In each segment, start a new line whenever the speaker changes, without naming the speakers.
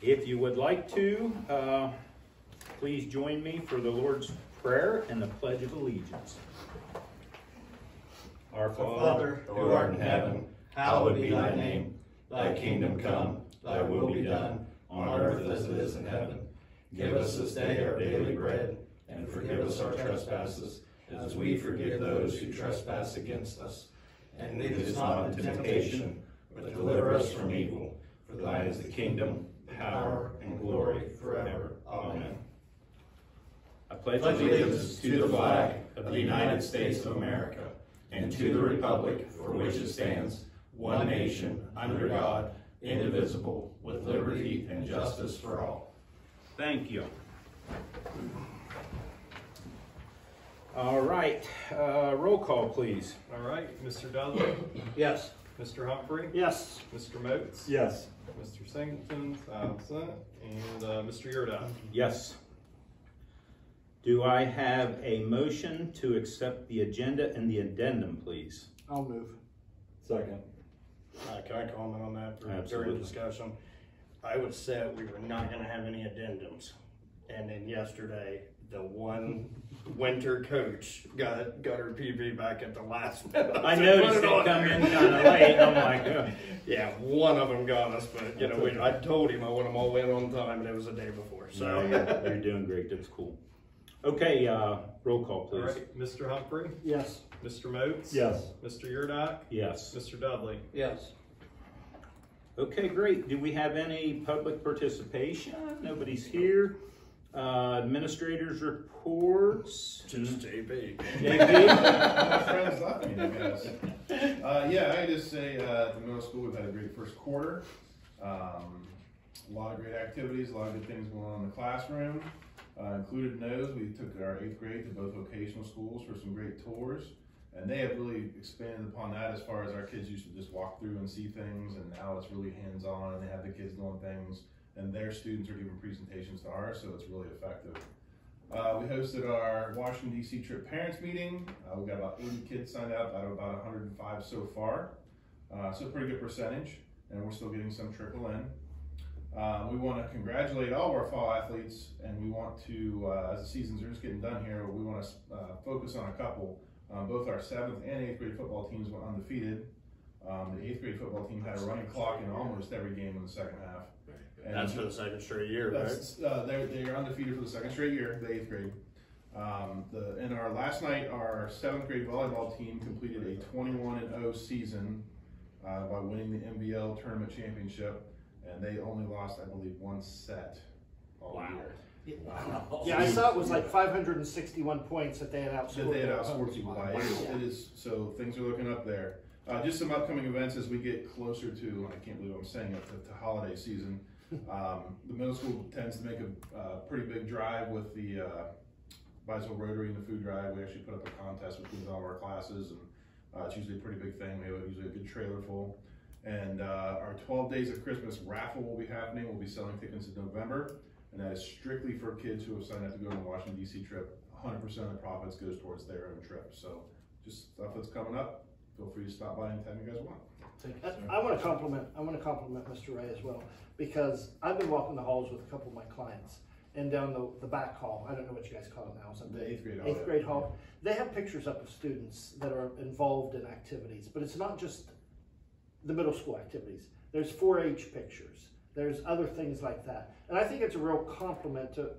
If you would like to, please join me for the Lord's Prayer and the Pledge of Allegiance. Our
Father, who art in heaven, hallowed be thy name. Thy kingdom come, thy will be done, on earth as it is in heaven. Give us this day our daily bread, and forgive us our trespasses, as we forgive those who trespass against us. And lead us not into temptation, but deliver us from evil. For thine is the kingdom, power, and glory forever. Amen.
I pledge
Allegiance to the flag of the United States of America, and to the republic for which it stands, one nation, under God, indivisible, with liberty and justice for all.
Thank you. All right, roll call, please.
All right, Mr. Dudley?
Yes.
Mr. Humphrey?
Yes.
Mr. Moats?
Yes.
Mr. Singleton's absent. And Mr. Yurdak?
Yes. Do I have a motion to accept the agenda and the addendum, please?
I'll move.
Second.
Can I comment on that
Absolutely.
during discussion? I would say we were not going to have any addendums. And then yesterday, the one winter coach got her PB back at the last minute.
I noticed it come in kind of late. I'm like, oh.
Yeah, one of them got us, but you know, I told him I want them all in on time, and it was the day before. So
No, you're doing great. That's cool. Okay, roll call,
All
please.
right, Mr. Humphrey?
Yes.
Mr. Moats?
Yes.
Mr. Yurdak?
Yes.
Mr. Dudley?
Yes.
Okay, great. Do we have any public participation? Nobody's here. Administrators reports.
just JB.
JB?
My friends left me, I guess. Yeah, I just say at the middle school we've had a great first quarter. A lot of great activities, a lot of good things going on in the classroom. Included those, we took our 8th grade to both vocational schools for some great tours. And they have really expanded upon that as far as our kids used to just walk through and see things, and now it's really hands-on, and they have the kids doing things, and their students are giving presentations to ours, so it's really effective. We hosted our Washington, D.C. trip parents meeting. We got about 80 kids signed up out of about 105 so far. So a pretty good percentage, and we're still getting some trickle in. We want to congratulate all of our fall athletes, and we want to, as the seasons are just getting done here, we want to focus on a couple. Both our 7th and 8th grade football teams went undefeated. The 8th grade football team had a running clock in almost every game in the second half. And
That's for the second straight year, right?
They're undefeated for the second straight year, the 8th grade. In our last night, our 7th grade volleyball team completed a 21-0 season by winning the MBL tournament championship, and they only lost, I believe, one set all year.
Wow. Yeah, I saw it was like 561 points that they had outscored.
That they had outscored people by. It is, so things are looking up there. Just some upcoming events as we get closer to, I can't believe I'm saying it, to holiday season. The middle school tends to make a pretty big drive with the Bisel Rotary and the food drive. We actually put up a contest between all of our classes, and it's usually a pretty big thing. We have usually a good trailer full. And our 12 Days of Christmas raffle will be happening. We'll be selling tickets in November, and that is strictly for kids who have signed up to go on the Washington, D.C. trip. 100% of the profits goes towards their own trip. So just stuff that's coming up. Feel free to stop by anytime you guys want.
I want to compliment Mr. Ray as well, because I've been walking the halls with a couple of my clients, and down the back hall, I don't know what you guys call it now, something.
The 8th grade hall.
8th grade hall. They have pictures up of students that are involved in activities, but it's not just the middle school activities. There's 4-H pictures. There's other things like that. And I think it's a real compliment to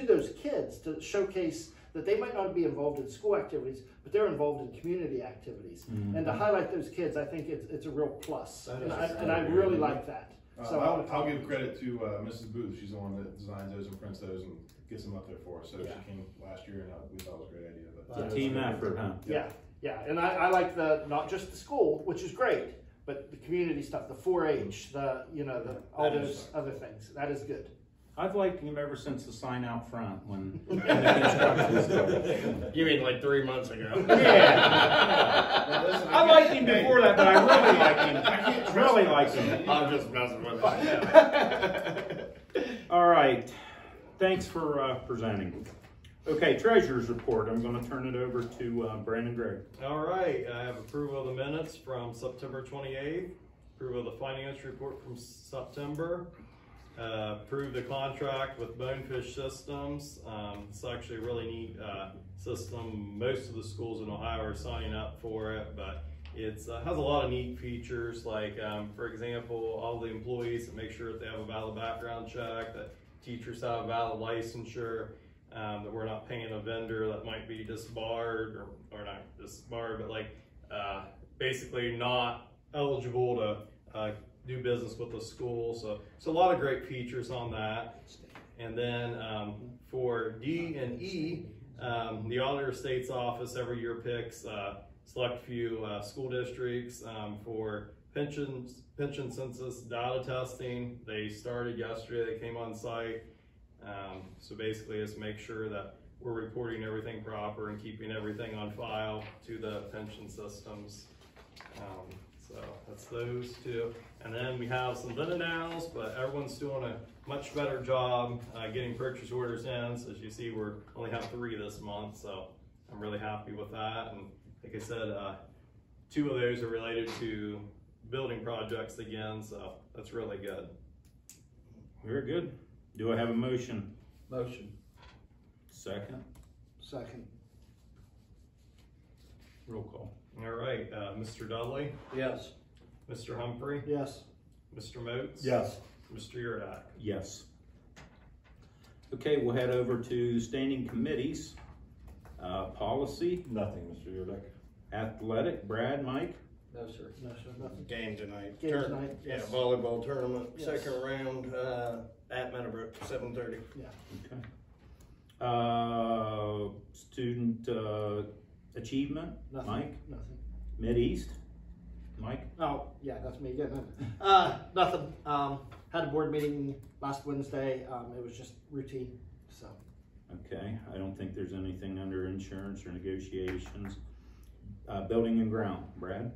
those kids to showcase that they might not be involved in school activities, but they're involved in community activities. Mm-hmm. And to highlight those kids, I think it's a real plus. And I really like that. So
I'll give credit to Mrs. Booth. She's the one that designs those and prints those and gets them up there for us. So she came last year, and we thought it was a great idea. But
it's a team effort, huh?
Yeah. And I like not just the school, which is great, but the community stuff, the 4-H, all those other things. That is good.
I've liked him ever since the sign out front when the construction started.
You mean like 3 months ago?
Yeah.
Now, listen,
I liked him before that, but I really like him.
I can't
really like him.
I'm just messing with it.
All right. Thanks for presenting. Okay, treasurer's report. I'm going to turn it over to Brandon Gregg.
All right, I have approval of the minutes from September 28th, approval of the finance report from September, approved a contract with Bonefish Systems. It's actually a really neat system. Most of the schools in Ohio are signing up for it, but it has a lot of neat features, like for example, all the employees that make sure that they have a valid background check, that teachers have a valid licensure, that we're not paying a vendor that might be disbarred, or not disbarred, but like basically not eligible to do business with the school. So a lot of great features on that. And then for D and E, the Auditor of State's Office every year picks select few school districts for pension census data testing. They started yesterday, they came on site. So basically it's make sure that we're reporting everything proper and keeping everything on file to the pension systems. So that's those two. And then we have some vendor nows, but everyone's doing a much better job getting purchase orders in. So as you see, we only have 3 this month, so I'm really happy with that. And like I said, 2 of those are related to building projects again, so that's really good.
Very good. Do I have a motion?
Motion.
Second?
Second.
Roll call.
All right, Mr. Dudley,
Yes.
Mr. Humphrey,
Yes.
Mr. Moats,
Yes.
Mr. Yurdak.
Yes. Okay, we'll head over to standing committees. Policy,
Nothing, Mr. Yurdak.
athletic, Brad, Mike?
No, sir. No, sir, nothing.
Game tonight.
Game tonight,
Yeah,
yes.
volleyball tournament,
Yes.
second round at Meadowbrook, 7:30.
Yeah.
Okay. Student achievement,
Nothing.
Mike?
Nothing.
Mid-East, Mike?
Oh, yeah, that's me again. Nothing. Had a board meeting last Wednesday. It was just routine, so.
Okay, I don't think there's anything under insurance or negotiations. Building and ground, Brad?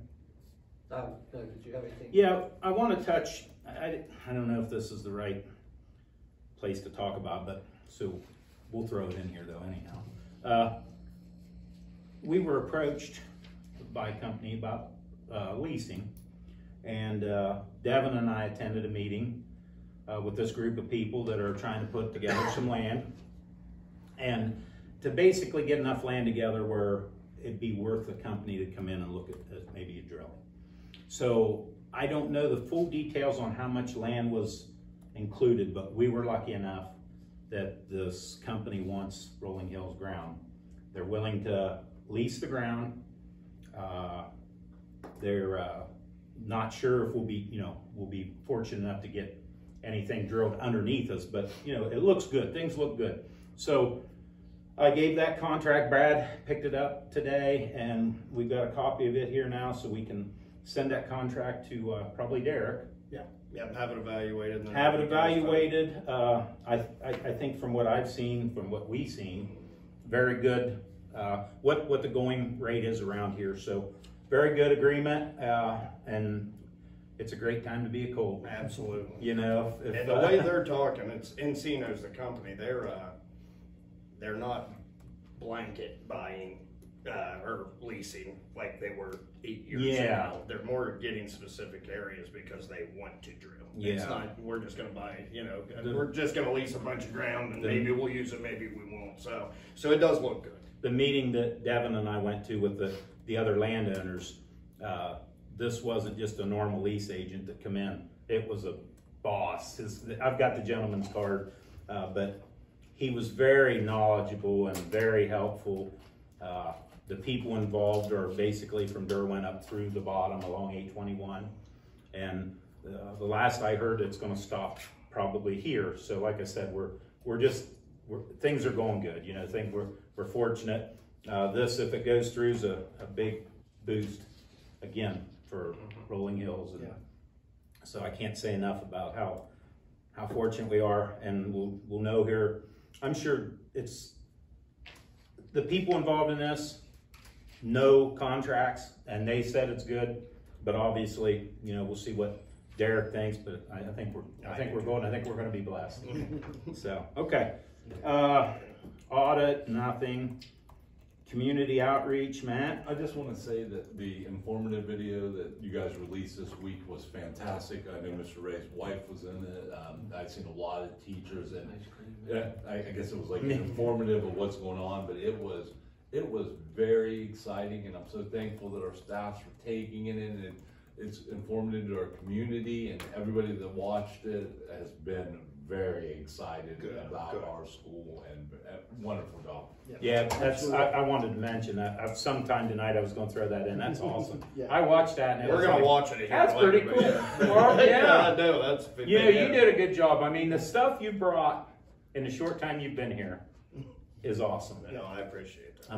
No, did you have anything?
Yeah, I want to touch, I don't know if this is the right place to talk about, but so we'll throw it in here though anyhow. We were approached by a company about leasing, and Devin and I attended a meeting with this group of people that are trying to put together some land, and to basically get enough land together where it'd be worth the company to come in and look at maybe a drilling. So I don't know the full details on how much land was included, but we were lucky enough that this company wants Rolling Hills ground. They're willing to lease the ground. They're not sure if we'll be fortunate enough to get anything drilled underneath us, but it looks good. Things look good. So I gave that contract. Brad picked it up today, and we've got a copy of it here now, so we can send that contract to probably Derek.
Yeah, have it evaluated. And then
Have it evaluated. I think from what I've seen, from what we've seen, very good. What the going rate is around here. So very good agreement, and it's a great time to be a Colt.
Absolutely.
If
And the way they're talking, it's Encino's the company. They're not blanket buying or leasing like they were 8 years ago. They're more getting specific areas because they want to drill.
Yeah.
It's not, we're just going to buy, we're just going to lease a bunch of ground and maybe we'll use it, maybe we won't. So it does look good.
The meeting that Devin and I went to with the other landowners, this wasn't just a normal lease agent that come in. It was a boss. I've got the gentleman's card, but he was very knowledgeable and very helpful. The people involved are basically from Derwent up through the bottom along 821. And the last I heard, it's going to stop probably here. So like I said, things are going good. I think we're fortunate. This, if it goes through, is a big boost again for Rolling Hills. And so I can't say enough about how fortunate we are, and we'll know here. I'm sure it's the people involved in this know contracts, and they said it's good. But obviously, we'll see what Derek thinks. But I think we're going to be blessed. So okay, audit, nothing. Community outreach, Matt?
I just want to say that the informative video that you guys released this week was fantastic. I know Mr. Ray's wife was in it. I've seen a lot of teachers, and I guess it was like informative of what's going on, but it was very exciting, and I'm so thankful that our staffs were taking it in, and it's informative to our community, and everybody that watched it has been very excited about our school, and wonderful job.
Yeah, that's, I wanted to mention that, sometime tonight I was gonna throw that in, that's awesome.
Yeah.
I watched that and it
We're
was
gonna
like,
watch it again.
that's
later,
pretty
but
cool.
yeah.
Mark,
Yeah,
yeah.
I know, that's.
You did a good job. I mean, the stuff you brought in the short time you've been here is awesome.
No, I appreciate that.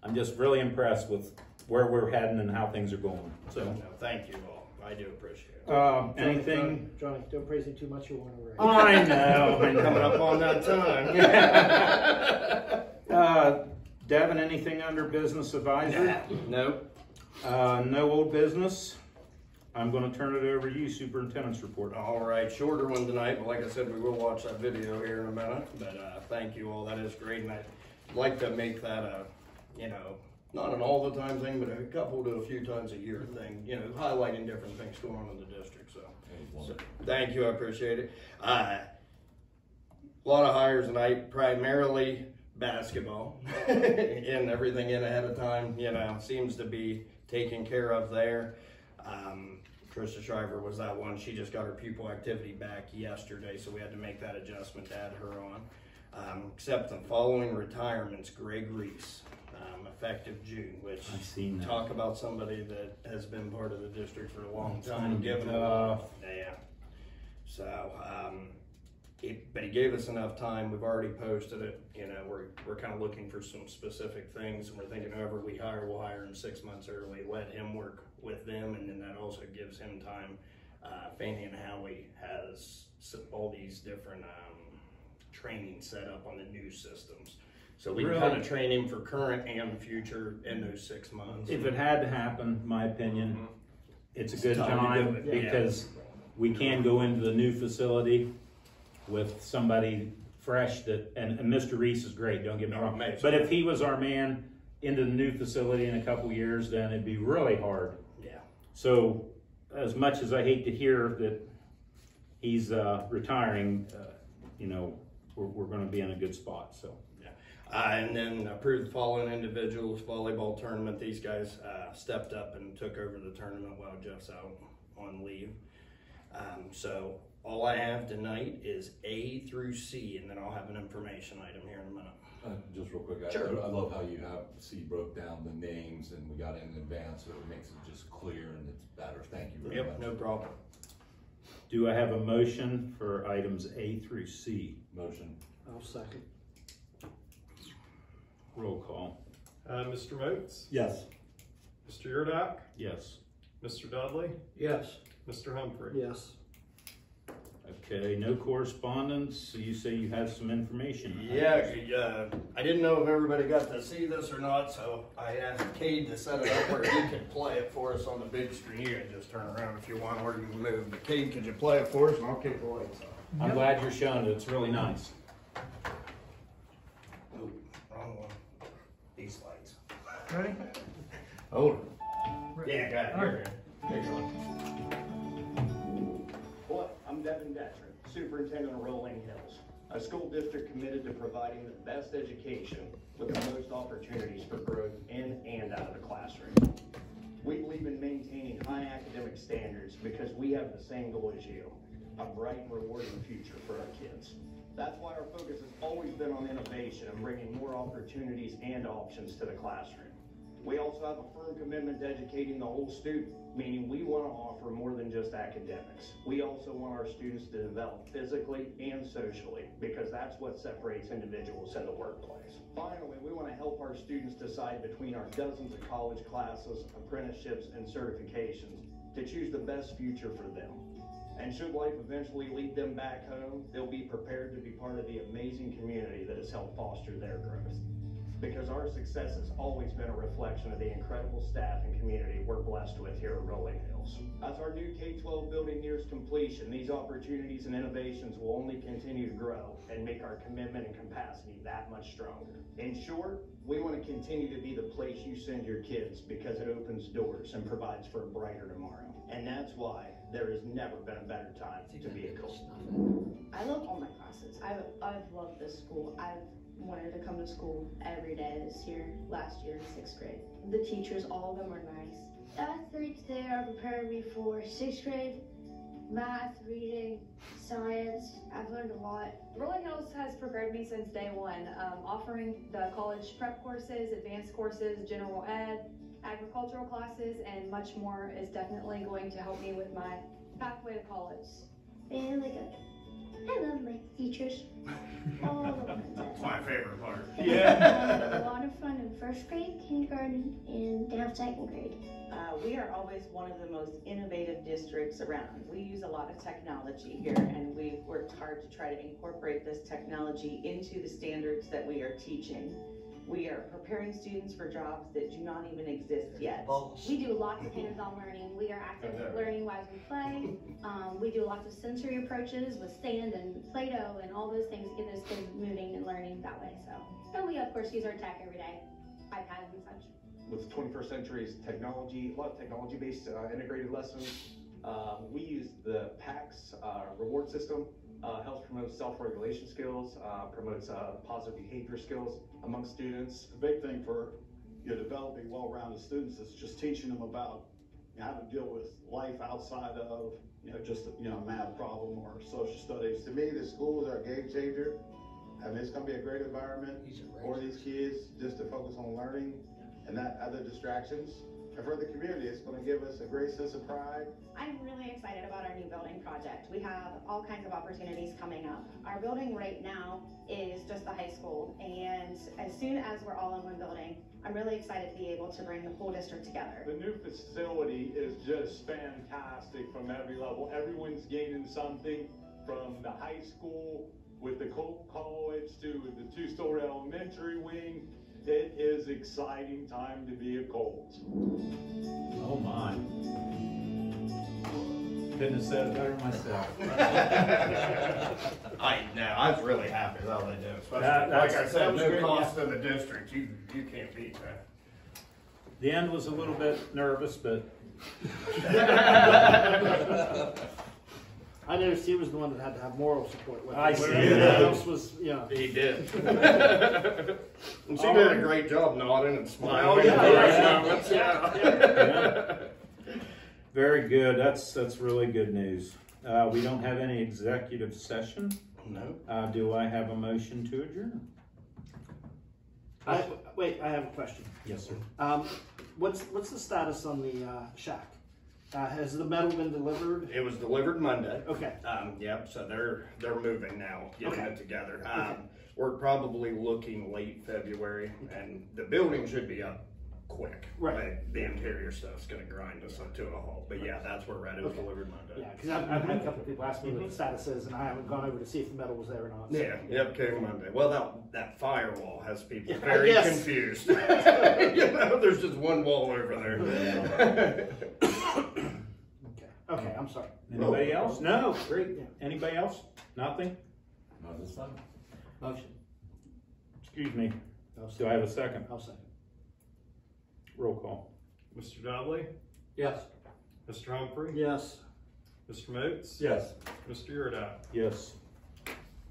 I'm just really impressed with where we're heading and how things are going, so.
No, thank you all. I do appreciate it.
Anything?
Johnny, don't praise it too much, you'll want to raise.
I know.
Coming up on that time.
Devin, anything under business advisory?
Nope.
No old business. I'm gonna turn it over to you, superintendent's report.
All right, shorter one tonight, but like I said, we will watch that video here in a minute. But thank you all, that is great, and I'd like to make that a, not an all the time thing, but a couple to a few times a year thing. Highlighting different things going on in the district. So thank you, I appreciate it. A lot of hires tonight, primarily basketball, and everything in ahead of time. Seems to be taken care of there. Trista Shriver was that one. She just got her pupil activity back yesterday, so we had to make that adjustment to add her on. Except the following retirements: Greg Reese, effective June, which
I've seen that.
talk about somebody that has been part of the district for a long
It's
time,
gonna be
given
tough.
yeah. So, but he gave us enough time. We've already posted it. We're kind of looking for some specific things, and we're thinking whoever we hire, we'll hire him 6 months early. Let him work with them, and then that also gives him time. Fanny and Howie has all these different training set up on the new systems. So we
Really?
can kind of train him for current and future in those 6 months.
If it had to happen, my opinion, it's a good
time to
time
do it, yeah.
because we can go into the new facility with somebody fresh and Mr. Reese is great, don't get me wrong.
Amazing.
But if he was our man into the new facility in a couple years, then it'd be really hard.
Yeah.
So as much as I hate to hear that he's retiring, we're gonna be in a good spot, so.
And then approved the following individuals, volleyball tournament. These guys stepped up and took over the tournament while Jeff's out on leave. So all I have tonight is A through C, and then I'll have an information item here in a minute.
Just real quick,
Sure.
I love how you have C broke down the names, and we got it in advance, so it makes it just clear and it's better. Thank you very much.
Yep, no problem.
Do I have a motion for items A through C?
Motion.
I'll second.
Roll call.
Mr. Moats,
Yes.
Mr. Yurdak,
Yes.
Mr. Dudley,
Yes.
Mr. Humphrey.
Yes.
Okay, no correspondence. So you say you have some information.
Yeah, I didn't know if everybody got to see this or not, so I asked Cade to set it up where he could play it for us on the big screen. You can just turn around if you want, or you can move. But Cade, could you play it for us, and I'll kick the lights off.
I'm glad you're showing it. It's really nice.
Oh, wrong one. These lights.
Ready?
Hold it. Yeah, got it. Here. Excellent.
Hello, I'm Devin Detron, Superintendent of Rolling Hills, a school district committed to providing the best education with the most opportunities for growth in and out of the classroom. We believe in maintaining high academic standards because we have the same goal as you, a bright and rewarding future for our kids. That's why our focus has always been on innovation and bringing more opportunities and options to the classroom. We also have a firm commitment to educating the whole student, meaning we want to offer more than just academics. We also want our students to develop physically and socially because that's what separates individuals in the workplace. Finally, we want to help our students decide between our dozens of college classes, apprenticeships, and certifications to choose the best future for them. And should life eventually lead them back home, they'll be prepared to be part of the amazing community that has helped foster their growth. because our success has always been a reflection of the incredible staff and community we're blessed with here at Rolling Hills. As our new K-12 building nears completion, these opportunities and innovations will only continue to grow and make our commitment and capacity that much stronger. In short, we want to continue to be the place you send your kids because it opens doors and provides for a brighter tomorrow. And that's why there has never been a better time to be a Colt.
I love all my classes. I've loved this school. I've wanted to come to school every day this year, last year in 6th grade. The teachers, all of them are nice.
Last 3 today are preparing me for 6th grade, math, reading, science. I've learned a lot.
Rolling Hills has prepared me since day one, offering the college prep courses, advanced courses, general ed, agricultural classes, and much more is definitely going to help me with my pathway to college.
Really good. I love my teachers. All of them.
That's my favorite part.
I had a lot of fun in 1st grade, kindergarten, and now 2nd grade.
We are always one of the most innovative districts around. We use a lot of technology here, and we've worked hard to try to incorporate this technology into the standards that we are teaching. We are preparing students for jobs that do not even exist yet.
We do lots of hands-on learning. We are active learning as we play. We do lots of sensory approaches with sand and Play-Doh and all those things to get those kids moving and learning that way. And we of course use our tech every day, iPads and such.
With 21st century's technology, a lot of technology-based integrated lessons. We use the PACS reward system. Helps promote self-regulation skills, promotes positive behavior skills among students.
The big thing for developing well-rounded students is just teaching them about how to deal with life outside of just a math problem or social studies.
To me, the schools are a game changer. I mean, it's going to be a great environment for these kids just to focus on learning and not other distractions. And for the community, it's going to give us a great sense of pride.
I'm really excited about our new building project. We have all kinds of opportunities coming up. Our building right now is just the high school, and as soon as we're all in one building, I'm really excited to be able to bring the whole district together.
The new facility is just fantastic from every level. Everyone's gaining something from the high school with the Colt College to the 2-story elementary wing. It is exciting time to be a Colt.
Oh my. Couldn't have said it better myself.
I was really happy with how they did. Especially, like I said, no cost to the district. You can't beat that.
The end was a little bit nervous, but
I noticed he was the one that had to have moral support with him.
I see.
Everyone else was,
He did. And she did a great job nodding and smiling.
Yeah. Very good. That's really good news. We don't have any executive session.
No.
Do I have a motion to adjourn?
Wait, I have a question.
Yes, sir.
What's the status on the shack? Has the metal been delivered?
It was delivered Monday.
Okay.
Yep. So they're moving now, getting
Okay.
it together.
Okay.
We're probably looking late February, and the building should be up quick.
Right.
Like, the interior stuff's gonna grind us up to a halt. But yeah, that's where we're at. It was delivered Monday.
Yeah, because I've had a couple of people ask me what the status is, and I haven't gone over to see if the metal was there or not. So.
Yeah, yep, came Monday. Well, that firewall has people very
Yes.
confused. There's just one wall over there.
Okay, I'm sorry.
Anybody else? No. Great. Anybody else? Nothing?
Not this time.
Motion.
Excuse me. Do I have a second?
I'll second.
Roll call.
Mr. Dudley?
Yes.
Mr. Humphrey?
Yes.
Mr. Moats?
Yes.
Mr. Yurdak?
Yes.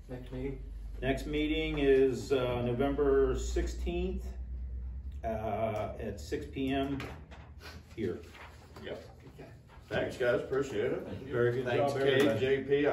Next meeting?
Next meeting is November 16th at 6 p.m. here.
Yep. Thanks, guys. Appreciate it.
Very good
Thanks,
job,
Kate,
everybody.
JP.